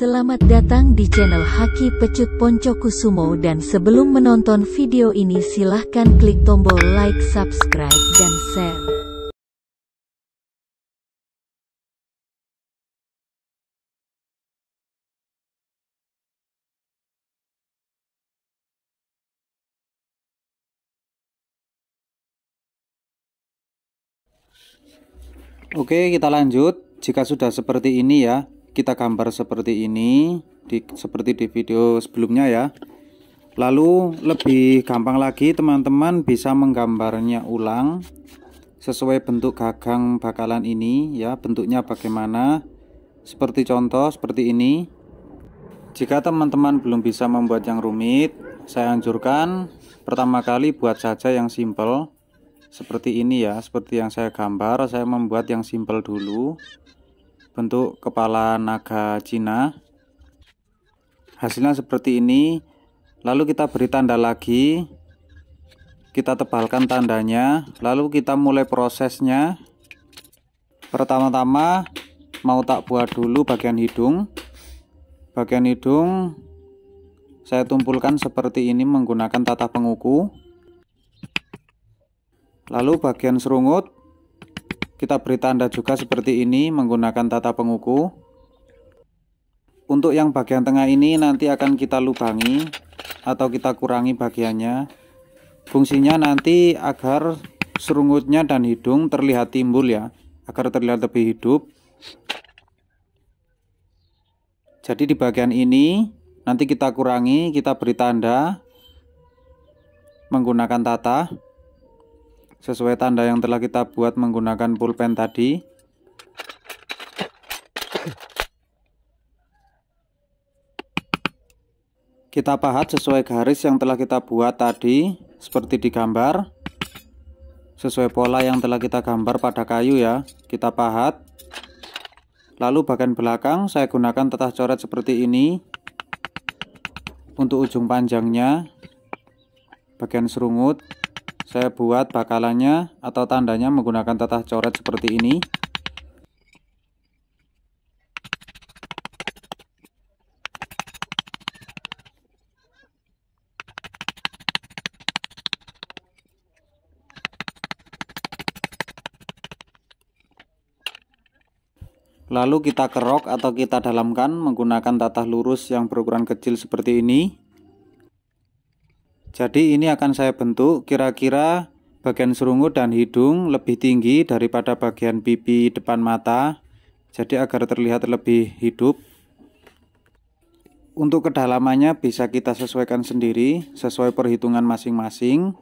Selamat datang di channel Haki Pecut Poncokusumo, dan sebelum menonton video ini silahkan klik tombol like, subscribe, dan share. Oke, kita lanjut. Jika sudah seperti ini ya, kita gambar seperti ini seperti di video sebelumnya ya. Lalu lebih gampang lagi teman-teman bisa menggambarnya ulang sesuai bentuk gagang bakalan ini ya, bentuknya bagaimana, seperti contoh seperti ini. Jika teman-teman belum bisa membuat yang rumit, saya anjurkan pertama kali buat saja yang simple seperti ini ya, seperti yang saya gambar. Saya membuat yang simple dulu, bentuk kepala naga Cina. Hasilnya seperti ini. Lalu kita beri tanda lagi, kita tebalkan tandanya, lalu kita mulai prosesnya. Pertama-tama mau tak buat dulu bagian hidung. Bagian hidung saya tumpulkan seperti ini menggunakan tatah penguku. Lalu bagian serungut kita beri tanda juga seperti ini menggunakan tatah penguku. Untuk yang bagian tengah ini nanti akan kita lubangi atau kita kurangi bagiannya. Fungsinya nanti agar serungutnya dan hidung terlihat timbul ya, agar terlihat lebih hidup. Jadi di bagian ini nanti kita kurangi, kita beri tanda menggunakan tatah sesuai tanda yang telah kita buat menggunakan pulpen tadi. Kita pahat sesuai garis yang telah kita buat tadi seperti di gambar, sesuai pola yang telah kita gambar pada kayu ya. Kita pahat. Lalu bagian belakang saya gunakan tatah coret seperti ini untuk ujung panjangnya. Bagian serungut saya buat bakalannya atau tandanya menggunakan tatah coret seperti ini. Lalu kita kerok atau kita dalamkan menggunakan tatah lurus yang berukuran kecil seperti ini. Jadi ini akan saya bentuk kira-kira bagian serungut dan hidung lebih tinggi daripada bagian pipi depan mata. Jadi agar terlihat lebih hidup. Untuk kedalamannya bisa kita sesuaikan sendiri sesuai perhitungan masing-masing.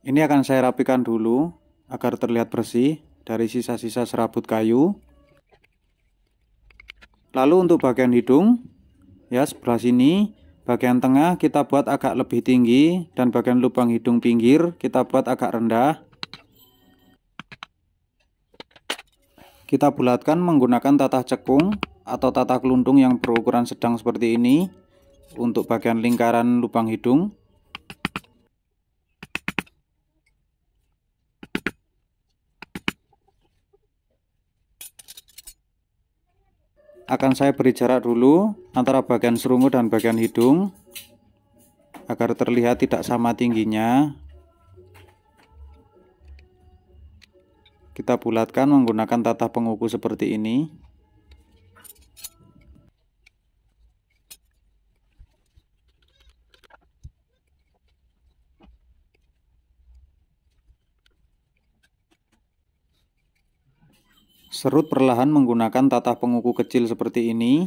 Ini akan saya rapikan dulu agar terlihat bersih dari sisa-sisa serabut kayu. Lalu untuk bagian hidung ya, sebelah sini bagian tengah kita buat agak lebih tinggi dan bagian lubang hidung pinggir kita buat agak rendah. Kita bulatkan menggunakan tatah cekung atau tatah keluntung yang berukuran sedang seperti ini untuk bagian lingkaran lubang hidung. Akan saya beri jarak dulu antara bagian serungut dan bagian hidung agar terlihat tidak sama tingginya. Kita bulatkan menggunakan tatah penguku seperti ini. Serut perlahan menggunakan tatah penguku kecil seperti ini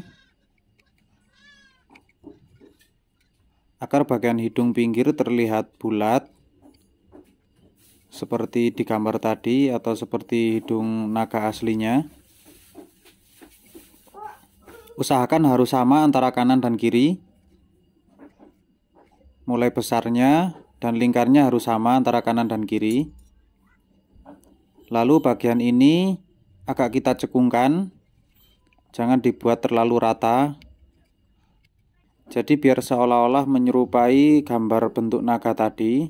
agar bagian hidung pinggir terlihat bulat seperti di gambar tadi atau seperti hidung naga aslinya. Usahakan harus sama antara kanan dan kiri. Mulai besarnya dan lingkarnya harus sama antara kanan dan kiri. Lalu bagian ini agak kita cekungkan, jangan dibuat terlalu rata. Jadi biar seolah-olah menyerupai gambar bentuk naga tadi.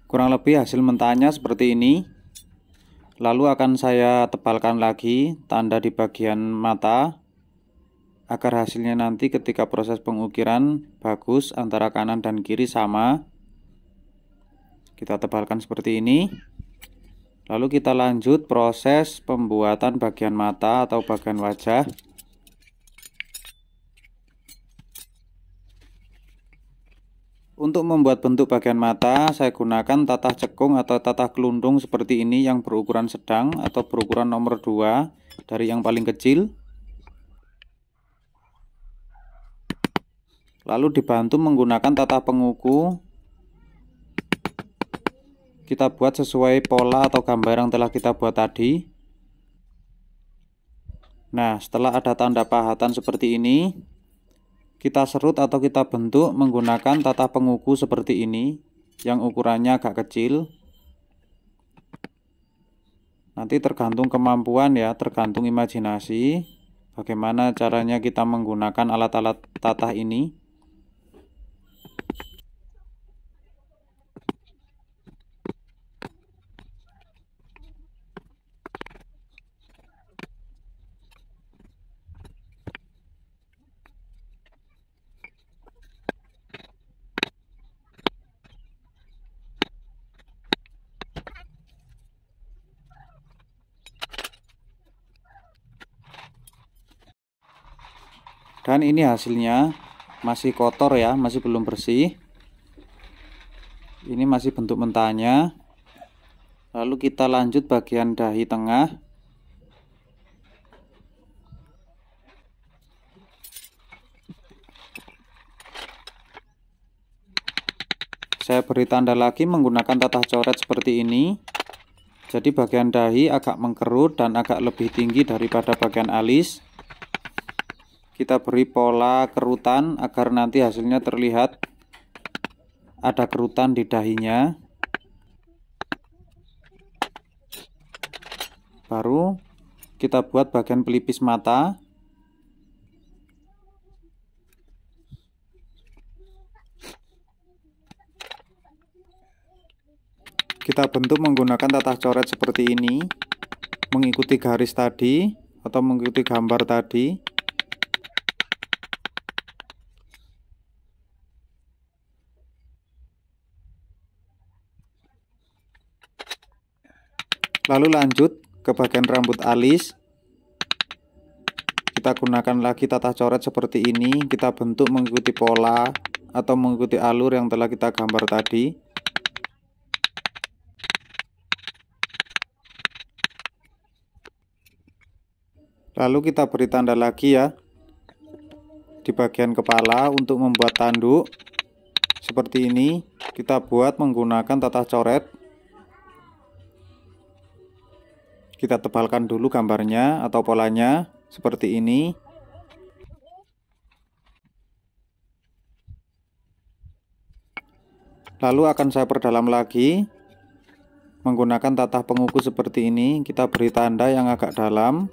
Kurang lebih hasil mentahnya seperti ini. Lalu akan saya tebalkan lagi tanda di bagian mata, agar hasilnya nanti ketika proses pengukiran bagus, antara kanan dan kiri sama. Kita tebalkan seperti ini. Lalu kita lanjut proses pembuatan bagian mata atau bagian wajah. Untuk membuat bentuk bagian mata, saya gunakan tatah cekung atau tatah kelundung seperti ini yang berukuran sedang atau berukuran nomor 2 dari yang paling kecil. Lalu dibantu menggunakan tatah penguku. Kita buat sesuai pola atau gambar yang telah kita buat tadi. Nah, setelah ada tanda pahatan seperti ini, kita serut atau kita bentuk menggunakan tatah penguku seperti ini yang ukurannya agak kecil. Nanti tergantung kemampuan ya, tergantung imajinasi bagaimana caranya kita menggunakan alat-alat tatah ini. Dan ini hasilnya masih kotor ya, masih belum bersih. Ini masih bentuk mentahnya. Lalu kita lanjut bagian dahi tengah. Saya beri tanda lagi menggunakan tatah coret seperti ini. Jadi bagian dahi agak mengkerut dan agak lebih tinggi daripada bagian alis. Kita beri pola kerutan agar nanti hasilnya terlihat ada kerutan di dahinya. Baru kita buat bagian pelipis mata. Kita bentuk menggunakan tatah coret seperti ini, mengikuti garis tadi atau mengikuti gambar tadi. Lalu lanjut ke bagian rambut alis. Kita gunakan lagi tatah coret seperti ini. Kita bentuk mengikuti pola atau mengikuti alur yang telah kita gambar tadi. Lalu kita beri tanda lagi ya di bagian kepala untuk membuat tanduk. Seperti ini kita buat menggunakan tatah coret. Kita tebalkan dulu gambarnya atau polanya seperti ini. Lalu akan saya perdalam lagi menggunakan tatah penguku seperti ini. Kita beri tanda yang agak dalam.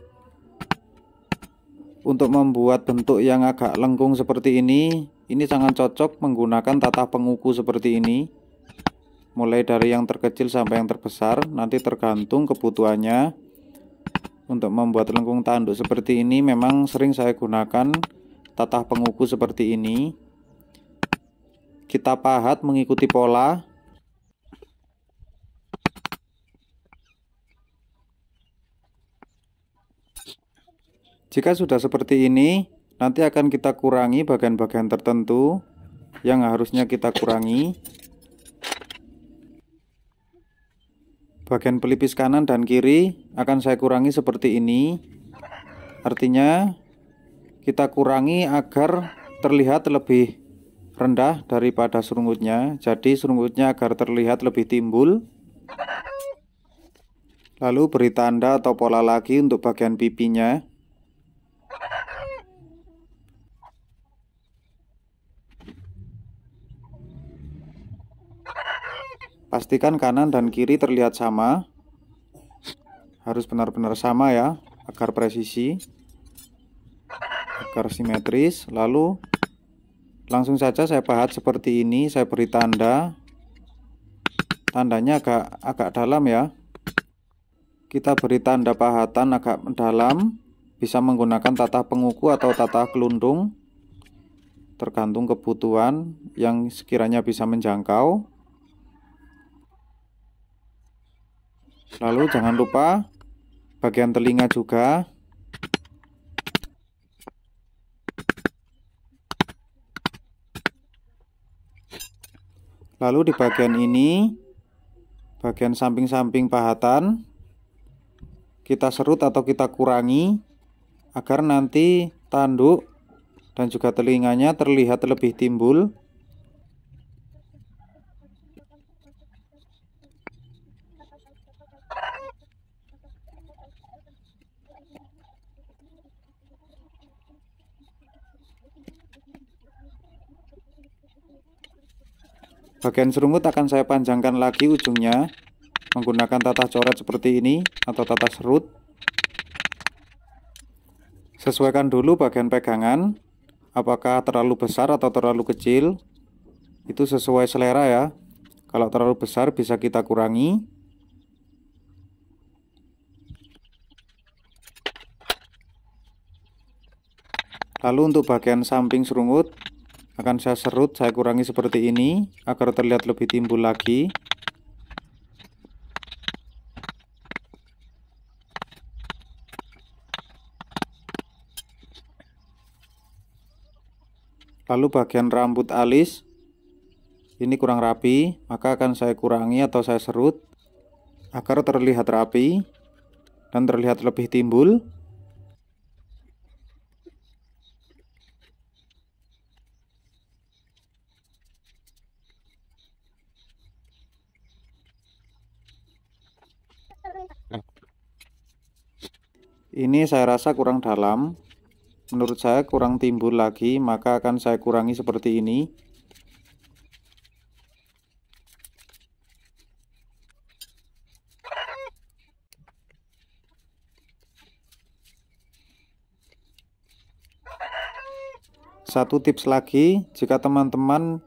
Untuk membuat bentuk yang agak lengkung seperti ini sangat cocok menggunakan tatah penguku seperti ini. Mulai dari yang terkecil sampai yang terbesar, nanti tergantung kebutuhannya. Untuk membuat lengkung tanduk seperti ini memang sering saya gunakan tatah penguku seperti ini. Kita pahat mengikuti pola. Jika sudah seperti ini, nanti akan kita kurangi bagian-bagian tertentu yang harusnya kita kurangi. Bagian pelipis kanan dan kiri akan saya kurangi seperti ini. Artinya kita kurangi agar terlihat lebih rendah daripada serungutnya, jadi serungutnya agar terlihat lebih timbul. Lalu beri tanda atau pola lagi untuk bagian pipinya. Pastikan kanan dan kiri terlihat sama. Harus benar-benar sama ya, agar presisi, agar simetris. Lalu langsung saja saya pahat seperti ini, saya beri tanda. Tandanya agak dalam ya. Kita beri tanda pahatan agak dalam, bisa menggunakan tatah penguku atau tatah kelundung, tergantung kebutuhan yang sekiranya bisa menjangkau. Lalu jangan lupa bagian telinga juga. Lalu di bagian ini, bagian samping-samping pahatan, kita serut atau kita kurangi agar nanti tanduk dan juga telinganya terlihat lebih timbul. Bagian serungut akan saya panjangkan lagi ujungnya menggunakan tatah coret seperti ini atau tatah serut. Sesuaikan dulu bagian pegangan, apakah terlalu besar atau terlalu kecil. Itu sesuai selera ya. Kalau terlalu besar bisa kita kurangi. Lalu untuk bagian samping serungut akan saya serut, saya kurangi seperti ini agar terlihat lebih timbul lagi. Lalu bagian rambut alis ini kurang rapi, maka akan saya kurangi atau saya serut agar terlihat rapi dan terlihat lebih timbul. Ini saya rasa kurang dalam, menurut saya kurang timbul lagi, maka akan saya kurangi seperti ini. Satu tips lagi, jika teman-teman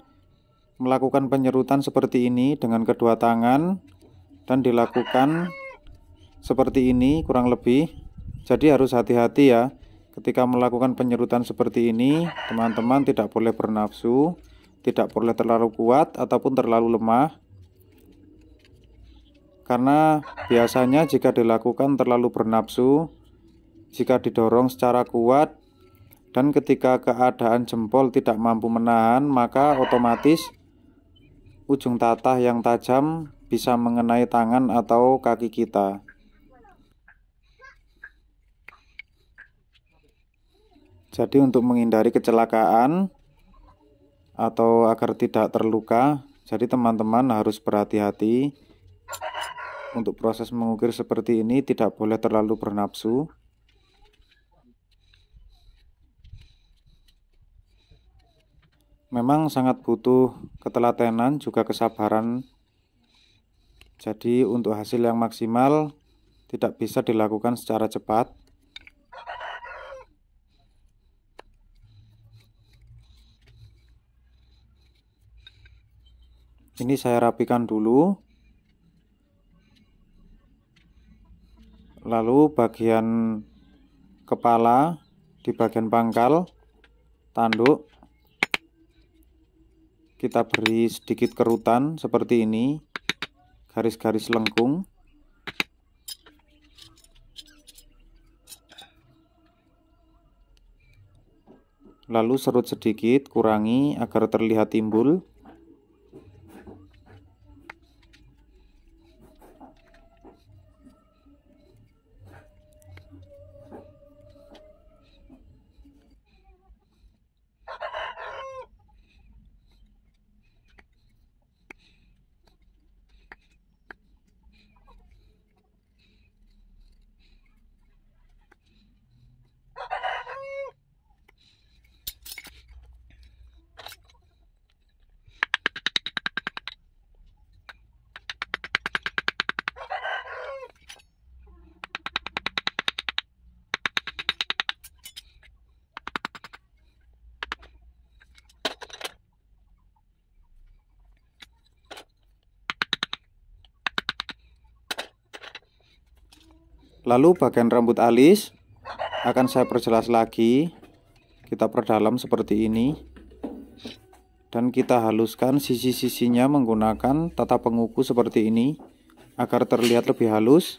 melakukan penyerutan seperti ini dengan kedua tangan dan dilakukan seperti ini kurang lebih, jadi harus hati-hati ya. Ketika melakukan penyerutan seperti ini, teman-teman tidak boleh bernafsu, tidak boleh terlalu kuat ataupun terlalu lemah. Karena biasanya jika dilakukan terlalu bernafsu, jika didorong secara kuat, dan ketika keadaan jempol tidak mampu menahan, maka otomatis ujung tatah yang tajam bisa mengenai tangan atau kaki kita. Jadi untuk menghindari kecelakaan atau agar tidak terluka, jadi teman-teman harus berhati-hati. Untuk proses mengukir seperti ini tidak boleh terlalu bernafsu. Memang sangat butuh ketelatenan juga kesabaran. Jadi untuk hasil yang maksimal tidak bisa dilakukan secara cepat. Ini saya rapikan dulu. Lalu bagian kepala di bagian pangkal tanduk kita beri sedikit kerutan seperti ini, garis-garis lengkung. Lalu serut sedikit, kurangi agar terlihat timbul. Lalu bagian rambut alis akan saya perjelas lagi. Kita perdalam seperti ini. Dan kita haluskan sisi-sisinya menggunakan tata penguku seperti ini agar terlihat lebih halus.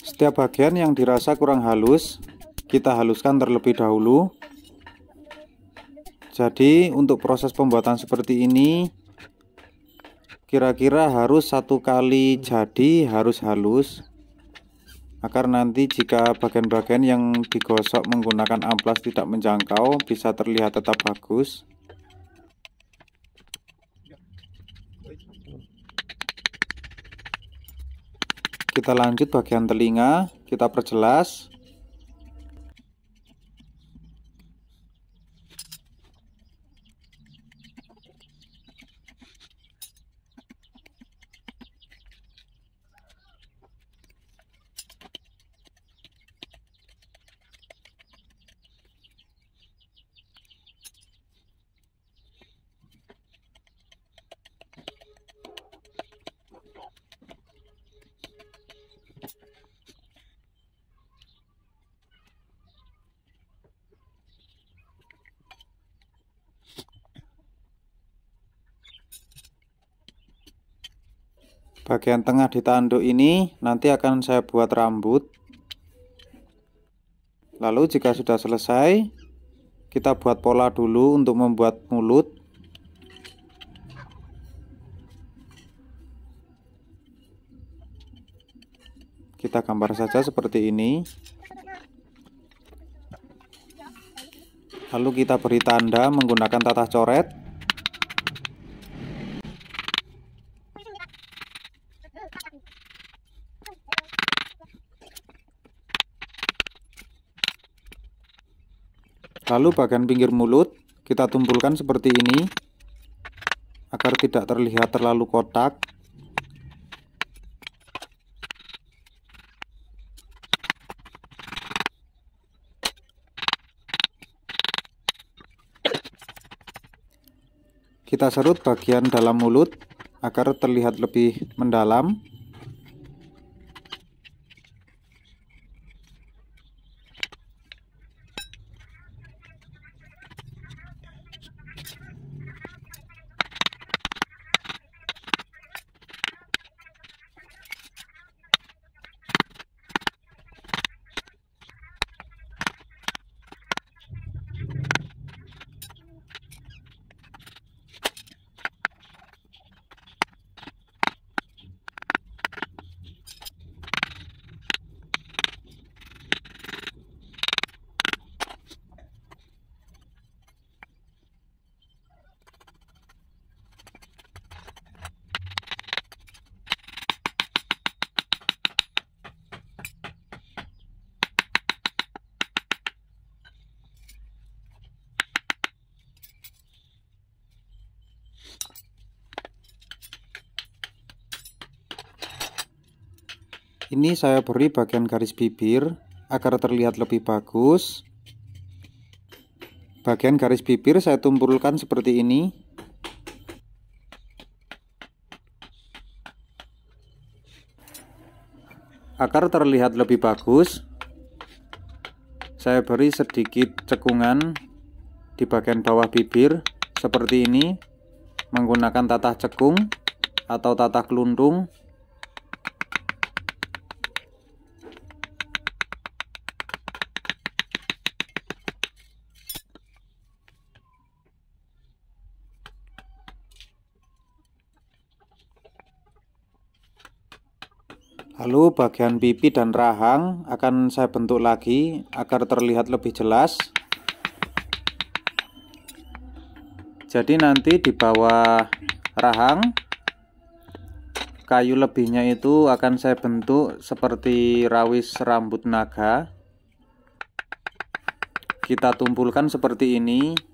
Setiap bagian yang dirasa kurang halus, kita haluskan terlebih dahulu. Jadi untuk proses pembuatan seperti ini, kira-kira harus 1 kali jadi harus halus, agar nanti jika bagian-bagian yang digosok menggunakan amplas tidak menjangkau, bisa terlihat tetap bagus. Kita lanjut bagian telinga, kita perjelas. Bagian tengah di tanduk ini nanti akan saya buat rambut. Lalu jika sudah selesai, kita buat pola dulu untuk membuat mulut. Kita gambar saja seperti ini. Lalu kita beri tanda menggunakan tata coret. Lalu bagian pinggir mulut kita tumpulkan seperti ini agar tidak terlihat terlalu kotak. Kita serut bagian dalam mulut agar terlihat lebih mendalam. Ini saya beri bagian garis bibir agar terlihat lebih bagus. Bagian garis bibir saya tumpulkan seperti ini. Agar terlihat lebih bagus, saya beri sedikit cekungan di bagian bawah bibir seperti ini menggunakan tatah cekung atau tatah keluntung. Lalu bagian pipi dan rahang akan saya bentuk lagi agar terlihat lebih jelas. Jadi nanti di bawah rahang, kayu lebihnya itu akan saya bentuk seperti rawis rambut naga. Kita tumpulkan seperti ini.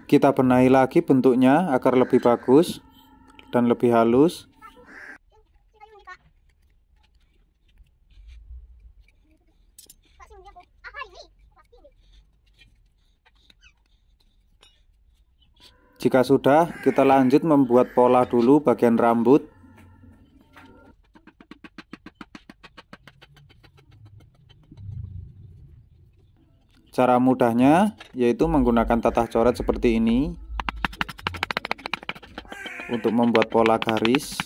Kita benahi lagi bentuknya agar lebih bagus dan lebih halus. Jika sudah, kita lanjut membuat pola dulu bagian rambut. Cara mudahnya yaitu menggunakan tatah coret seperti ini untuk membuat pola garis.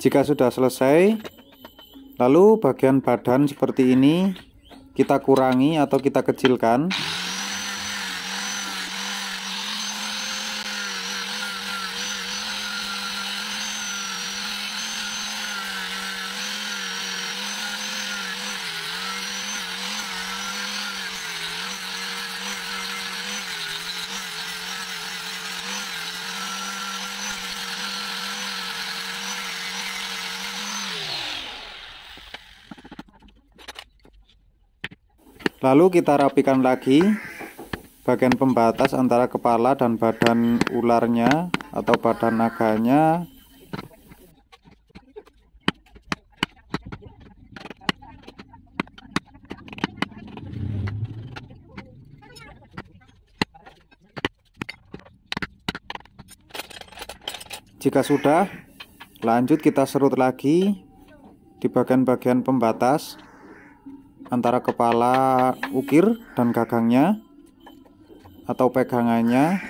Jika sudah selesai, lalu bagian badan seperti ini kita kurangi atau kita kecilkan. Lalu kita rapikan lagi bagian pembatas antara kepala dan badan ularnya atau badan naganya. Jika sudah, lanjut kita serut lagi di bagian-bagian pembatas antara kepala ukir dan gagangnya atau pegangannya.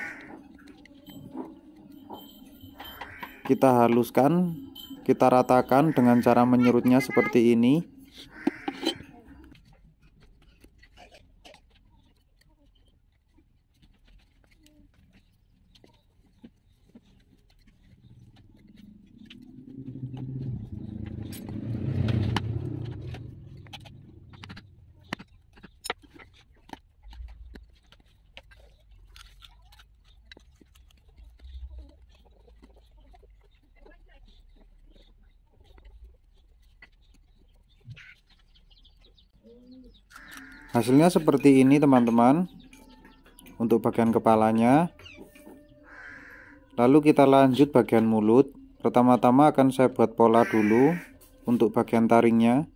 Kita haluskan, kita ratakan dengan cara menyerutnya seperti ini. Hasilnya seperti ini teman-teman untuk bagian kepalanya. Lalu kita lanjut bagian mulut. Pertama-tama akan saya buat pola dulu untuk bagian taringnya.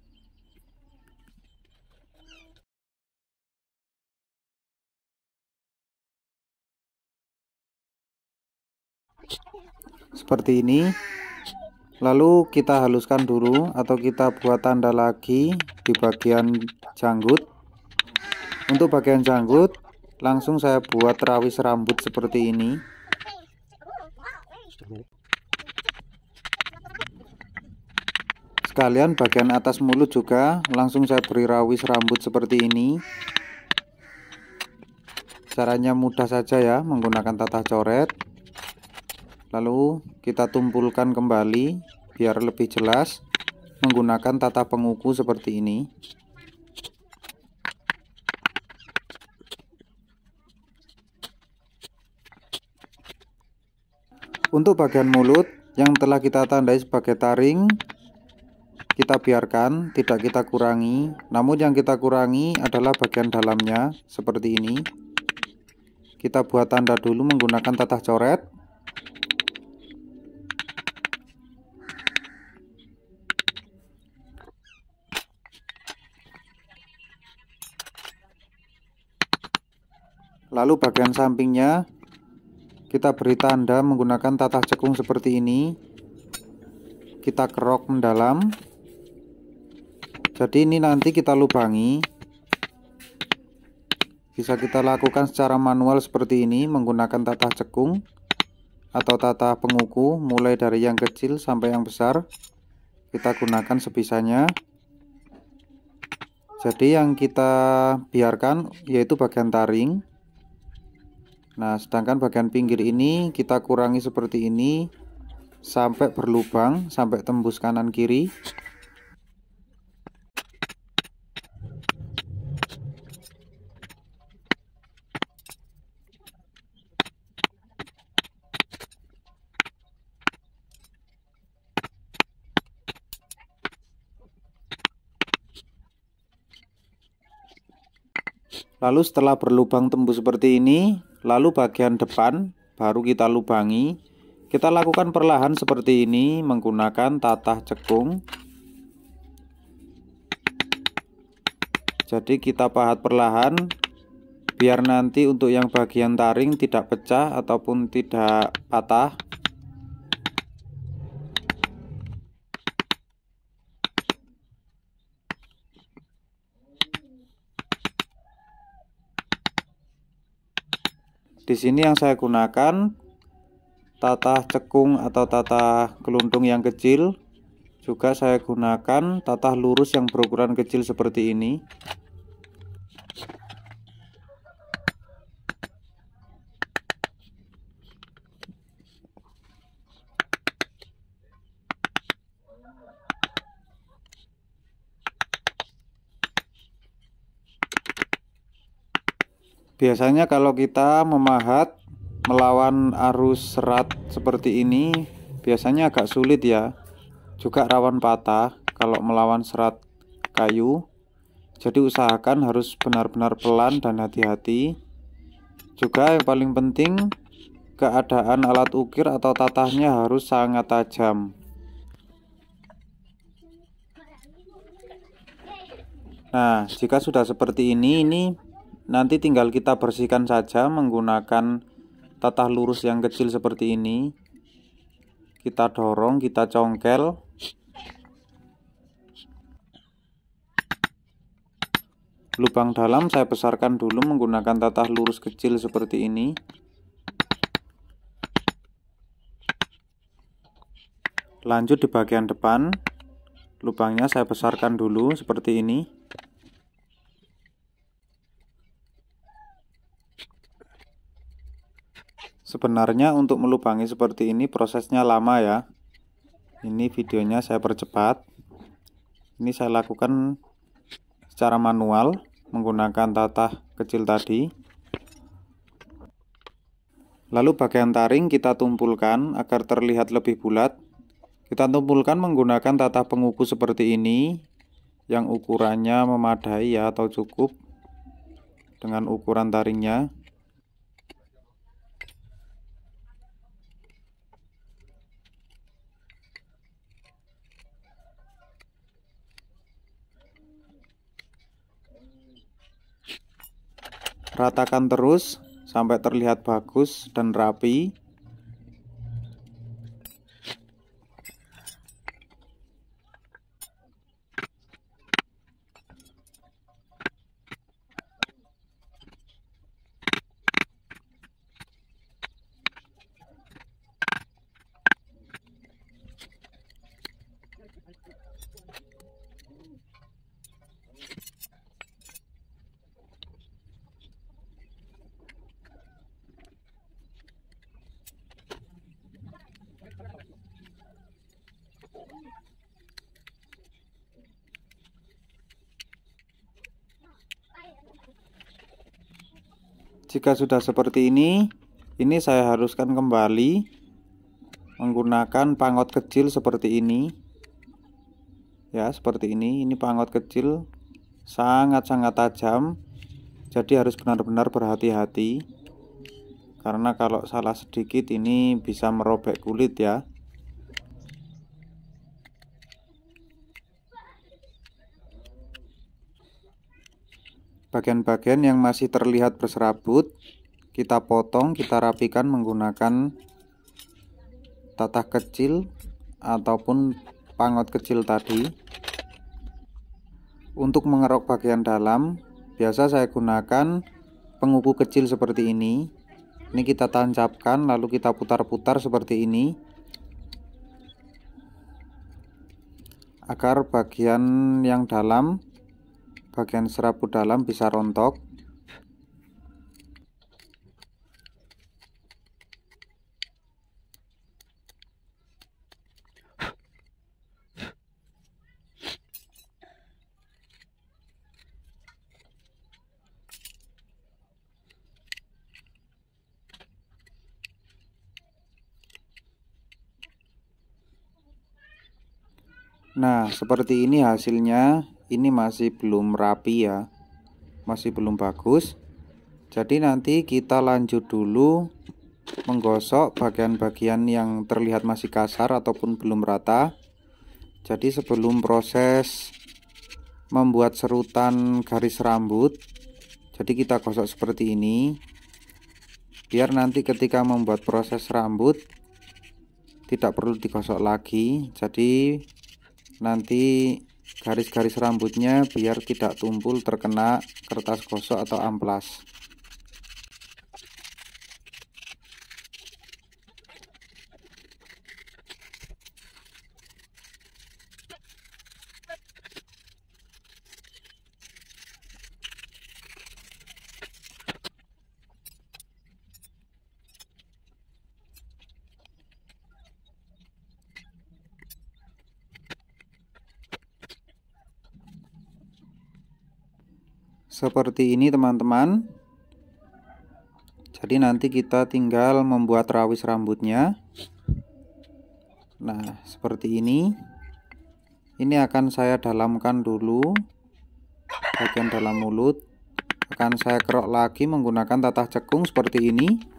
Seperti ini. Lalu kita haluskan dulu atau kita buat tanda lagi di bagian janggut. Untuk bagian janggut langsung saya buat rawis rambut seperti ini. sekalian, bagian atas mulut juga langsung saya beri rawis rambut seperti ini. Caranya mudah saja ya, menggunakan tatah coret. Lalu kita tumpulkan kembali biar lebih jelas menggunakan tatah penguku seperti ini. Untuk bagian mulut yang telah kita tandai sebagai taring, kita biarkan, tidak kita kurangi. Namun yang kita kurangi adalah bagian dalamnya seperti ini. Kita buat tanda dulu menggunakan tatah coret. Lalu bagian sampingnya kita beri tanda menggunakan tatah cekung seperti ini. Kita kerok mendalam. Jadi ini nanti kita lubangi. Bisa kita lakukan secara manual seperti ini menggunakan tatah cekung atau tatah penguku, mulai dari yang kecil sampai yang besar. Kita gunakan sebisanya. Jadi yang kita biarkan yaitu bagian taring. Nah, sedangkan bagian pinggir ini kita kurangi seperti ini sampai berlubang, sampai tembus kanan kiri. Lalu setelah berlubang tembus seperti ini, lalu bagian depan baru kita lubangi. Kita lakukan perlahan seperti ini menggunakan tatah cekung. Jadi kita pahat perlahan biar nanti untuk yang bagian taring tidak pecah ataupun tidak patah. Di sini yang saya gunakan tatah cekung atau tatah keluntung yang kecil. Juga saya gunakan tatah lurus yang berukuran kecil seperti ini. Biasanya kalau kita memahat melawan arus serat seperti ini biasanya agak sulit ya, juga rawan patah kalau melawan serat kayu. Jadi usahakan harus benar-benar pelan dan hati-hati. Juga yang paling penting, keadaan alat ukir atau tatahnya harus sangat tajam. Nah, jika sudah seperti ini nanti tinggal kita bersihkan saja menggunakan tatah lurus yang kecil seperti ini. Kita dorong, kita congkel. Lubang dalam saya besarkan dulu menggunakan tatah lurus kecil seperti ini. Lanjut di bagian depan, lubangnya saya besarkan dulu seperti ini. Sebenarnya untuk melubangi seperti ini prosesnya lama ya. Ini videonya saya percepat. Ini saya lakukan secara manual menggunakan tatah kecil tadi. Lalu bagian taring kita tumpulkan agar terlihat lebih bulat. Kita tumpulkan menggunakan tatah penguku seperti ini yang ukurannya memadai ya, atau cukup dengan ukuran taringnya. Ratakan terus sampai terlihat bagus dan rapi. Jika sudah seperti ini saya haluskan kembali menggunakan pangot kecil seperti ini. Ya, seperti ini. Ini pangot kecil sangat-sangat tajam. Jadi harus benar-benar berhati-hati. Karena kalau salah sedikit ini bisa merobek kulit ya. Bagian-bagian yang masih terlihat berserabut kita potong, kita rapikan menggunakan tatah kecil ataupun pangot kecil tadi. Untuk mengerok bagian dalam biasa saya gunakan penguku kecil seperti ini. Ini kita tancapkan lalu kita putar-putar seperti ini agar bagian yang dalam, bagian serabut dalam bisa rontok. Nah, seperti ini hasilnya. Ini masih belum rapi ya, masih belum bagus. Jadi nanti kita lanjut dulu menggosok bagian-bagian yang terlihat masih kasar ataupun belum rata. Jadi sebelum proses membuat serutan garis rambut, jadi kita gosok seperti ini biar nanti ketika membuat proses rambut tidak perlu digosok lagi. Jadi nanti garis-garis rambutnya biar tidak tumpul terkena kertas gosok atau amplas. Seperti ini teman-teman. Jadi nanti kita tinggal membuat rawis rambutnya. Nah, seperti ini. Ini akan saya dalamkan dulu bagian dalam mulut. Akan saya kerok lagi menggunakan tatah cekung seperti ini.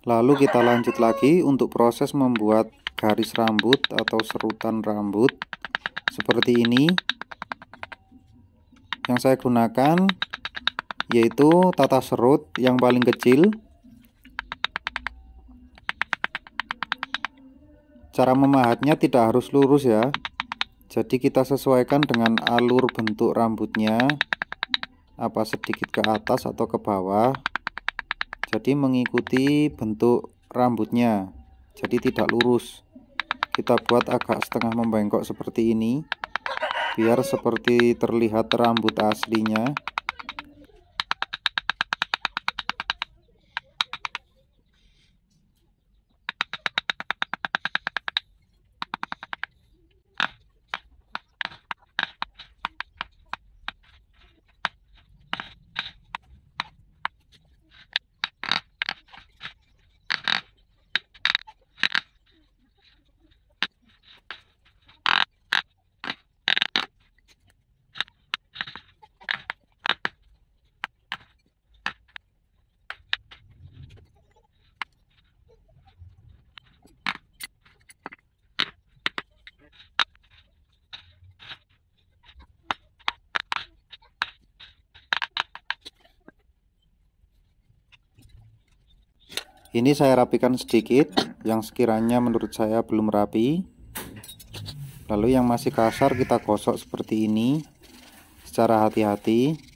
Lalu kita lanjut lagi untuk proses membuat garis rambut atau serutan rambut seperti ini. Yang saya gunakan yaitu tata serut yang paling kecil. Cara memahatnya tidak harus lurus ya. Jadi kita sesuaikan dengan alur bentuk rambutnya, apa sedikit ke atas atau ke bawah. Jadi mengikuti bentuk rambutnya, jadi tidak lurus. Kita buat agak setengah membengkok seperti ini, biar seperti terlihat rambut aslinya. Ini saya rapikan sedikit yang sekiranya menurut saya belum rapi. Lalu yang masih kasar kita gosok seperti ini secara hati-hati.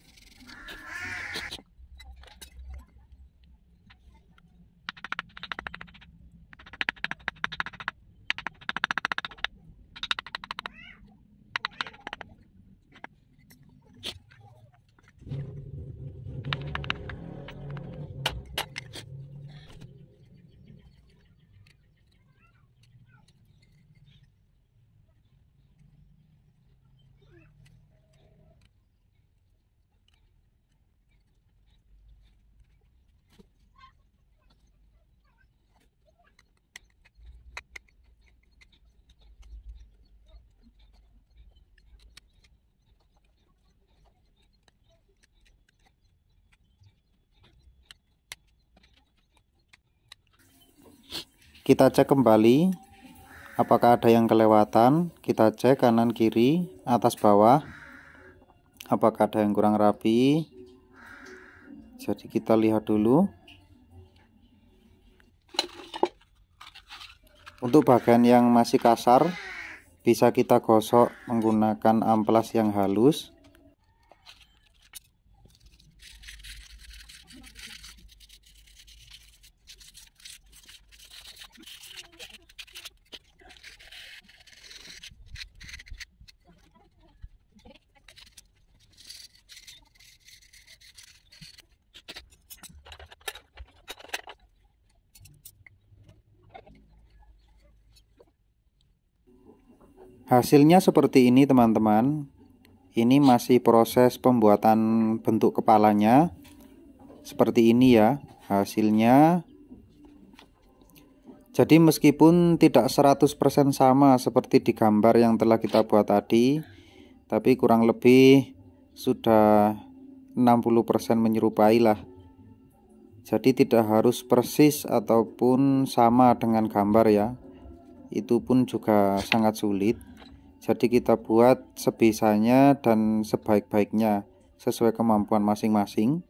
Kita cek kembali apakah ada yang kelewatan. Kita cek kanan kiri atas bawah apakah ada yang kurang rapi. Jadi kita lihat dulu. Untuk bagian yang masih kasar bisa kita gosok menggunakan amplas yang halus. Hasilnya seperti ini teman-teman. Ini masih proses pembuatan bentuk kepalanya. Seperti ini ya hasilnya. Jadi meskipun tidak 100% sama seperti di gambar yang telah kita buat tadi, tapi kurang lebih sudah 60% menyerupai lah. Jadi tidak harus persis ataupun sama dengan gambar ya. Itu pun juga sangat sulit. Jadi kita buat sebisanya dan sebaik-baiknya sesuai kemampuan masing-masing.